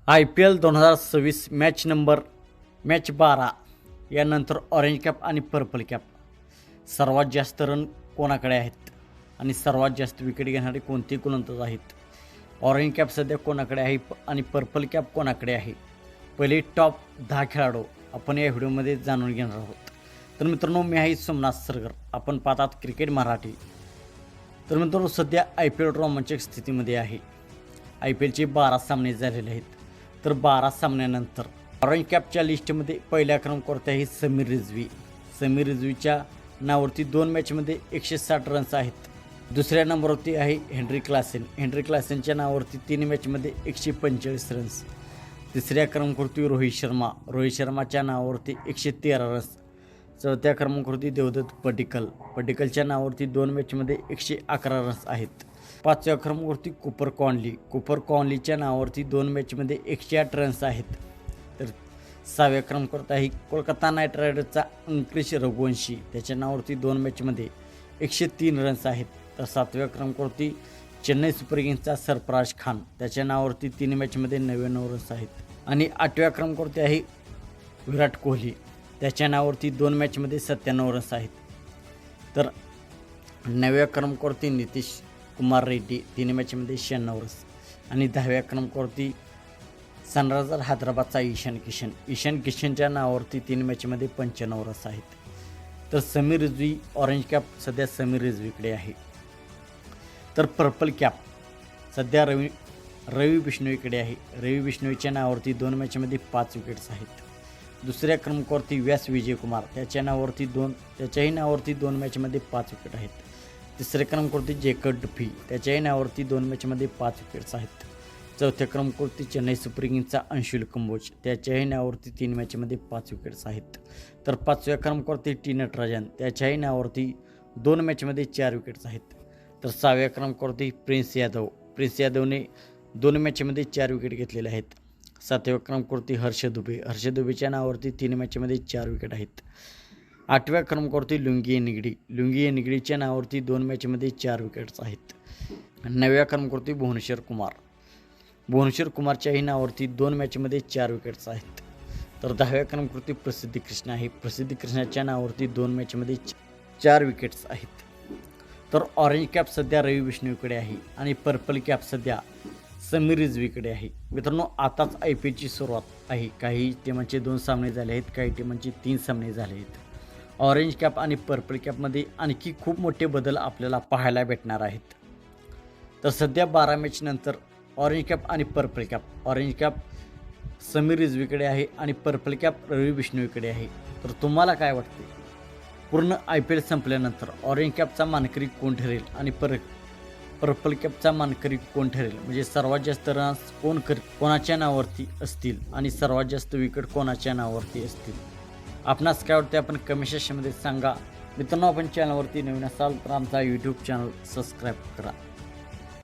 IPL 2026 match 12 यानंतर orange cap आणि purple cap सर्वात जास्त रन कोणाकडे आहेत आणि सर्वात जास्त विकेट घेणारे कोणते गोलंदाज आहेत. ऑरेंज कॅप सध्या कोणाकडे आहे आणि पर्पल कॅप कोणाकडे आहे. पहिले टॉप 10 खेळाडू आपण या व्हिडिओमध्ये जाणून घेणार आहोत. तर मित्रांनो, मी आहे सोमनाथ सरगर, आपण पाहतात क्रिकेट मराठी. तर मित्रांनो, सध्या IPL रोमांचक स्थितीमध्ये आहे. IPLचे 12 सामने झालेले आहेत. तर 12 सामन्यानंतर ऑरेंज कॅपच्या लिस्टमध्ये पहिल्या क्रमांकावरती आहे समीर रिझवी. समीर रिझवीच्या नावावरती 2 मॅचमध्ये 160 रन्स आहेत. दुसऱ्या नंबरवरती आहे हेनरी क्लासेन. हेनरी क्लासेनच्या नावावरती 3 मॅचमध्ये 145 रन्स. तिसऱ्या क्रमांकावरती रोहित शर्मा. रोहित शर्माच्या नावावरती 113 रन्स. चौथ्या क्रमांकावरती देवदत्त पडिक्कलच्या नावावरती 2 मॅचमध्ये 111 रन्स आहेत. 5व्या क्रमांकावरती कुपर कॉन्लीच्या नावावरती 2 मॅचमध्ये 108 रन्स आहेत. तर 6व्या क्रमांकावरती आहे कोलकाता नाईट रायडर्सचा अंकुश रघुवंशी. त्याच्या नावावरती 2 मॅचमध्ये 103 रन्स आहेत. तर 7व्या क्रमांकावरती चेन्नई सुपर किंग्सचा सरफराज खान. त्याच्या नावावरती 3 मॅचमध्ये 99 रन्स आहेत. आणि 8व्या क्रमांकावरती आहे विराट कोहली. त्याच्या नावावरती 2 मॅचमध्ये 97 रन्स आहेत. तर 9व्या क्रमांकावरती नितीश कुमार रेड्डी 3 मॅचमध्ये 96 रन्स. आणि 10व्या क्रमांकावरती सनरायझर हैदराबादचा ईशान किशनच्या नावावरती 3 मॅचमध्ये 95 रन्स आहेत. तर समीर रिझवी ऑरेंज कॅप सध्या समीर रिझवीकडे आहे. तर पर्पल कॅप सध्या रवी बिश्नोईकडे आहे. रवी बिश्नोईच्या नावावरती 2 मॅचमध्ये 5 विकेट्स आहेत. दुसऱ्या क्रमांकावरती व्यास विजयकुमार. त्याच्याही नावावरती 2 मॅचमध्ये 5 विकेट आहेत. तिसऱ्या क्रमांकावरती जेकब डफी. त्याच्याही नावावरती 2 मॅचमध्ये 5 विकेट्स आहेत. चौथ्या क्रमांकावरती चेन्नई सुपर किंग्सचा अंशुल कंबोज. त्याच्याही नावावरती 3 मॅचमध्ये 5 विकेट्स आहेत. तर 5व्या क्रमांकावरती टी नटराजन. त्याच्याही नावावरती 2 मॅचमध्ये 4 विकेट्स आहेत. तर 6व्या क्रमांकावरती प्रिन्स यादवने 2 मॅचमध्ये 4 विकेट घेतलेले आहेत. 7व्या क्रमांकावरती हर्ष दुबेच्या नावावरती 3 मॅचमध्ये 4 विकेट आहेत. 8व्या क्रमांकावरती लुंगी निगडीच्या नावावरती 2 मॅचमध्ये 4 विकेट्स आहेत. 9व्या क्रमांकावरती भुवनेश्वर कुमारच्याही नावावरती 2 मॅचमध्ये 4 विकेट्स आहेत. तर 10व्या क्रमांकावरती प्रसिद्धी कृष्णा आहे. प्रसिद्धी कृष्णाच्या नावावरती 2 मॅचमध्ये 4 विकेट्स आहेत. तर ऑरेंज कॅप सध्या रवी बिश्नोईकडे आहे आणि पर्पल कॅप सध्या समीर रिझवीकडे आहे. मित्रांनो, आताच IPLची सुरुवात आहे. काही टीमांचे 2 सामने झाले आहेत, काही टीमांचे 3 सामने झाले आहेत. ऑरेंज कॅप आणि पर्पल कॅपमध्ये आणखी खूप मोठे बदल आपल्याला पाहायला भेटणार आहेत. तर सध्या 12 मॅच नंतर ऑरेंज कॅप आणि purple cap. Orange cap Sameer रिझवीकडे आहे आणि पर्पल कॅप रवी बिश्नोईकडे आहे. तर तुम्हाला काय वाटते, पूर्ण IPL संपल्यानंतर ऑरेंज कॅपचा मानकरी कोण ठरेल आणि पर्पल कॅपचा मानकरी कोण ठरेल, म्हणजे सर्वात जास्त रन्स कोणाच्या नावावरती असतील आणि सर्वात जास्त विकेट कोणाच्या नावावरती असतील. आपणास काय वाटते आपण कमेंट सेक्शनमध्ये सांगा. मित्रांनो, आपण चॅनलवरती नवीन असाल तर आमचा यूट्यूब चॅनल सबस्क्राईब करा.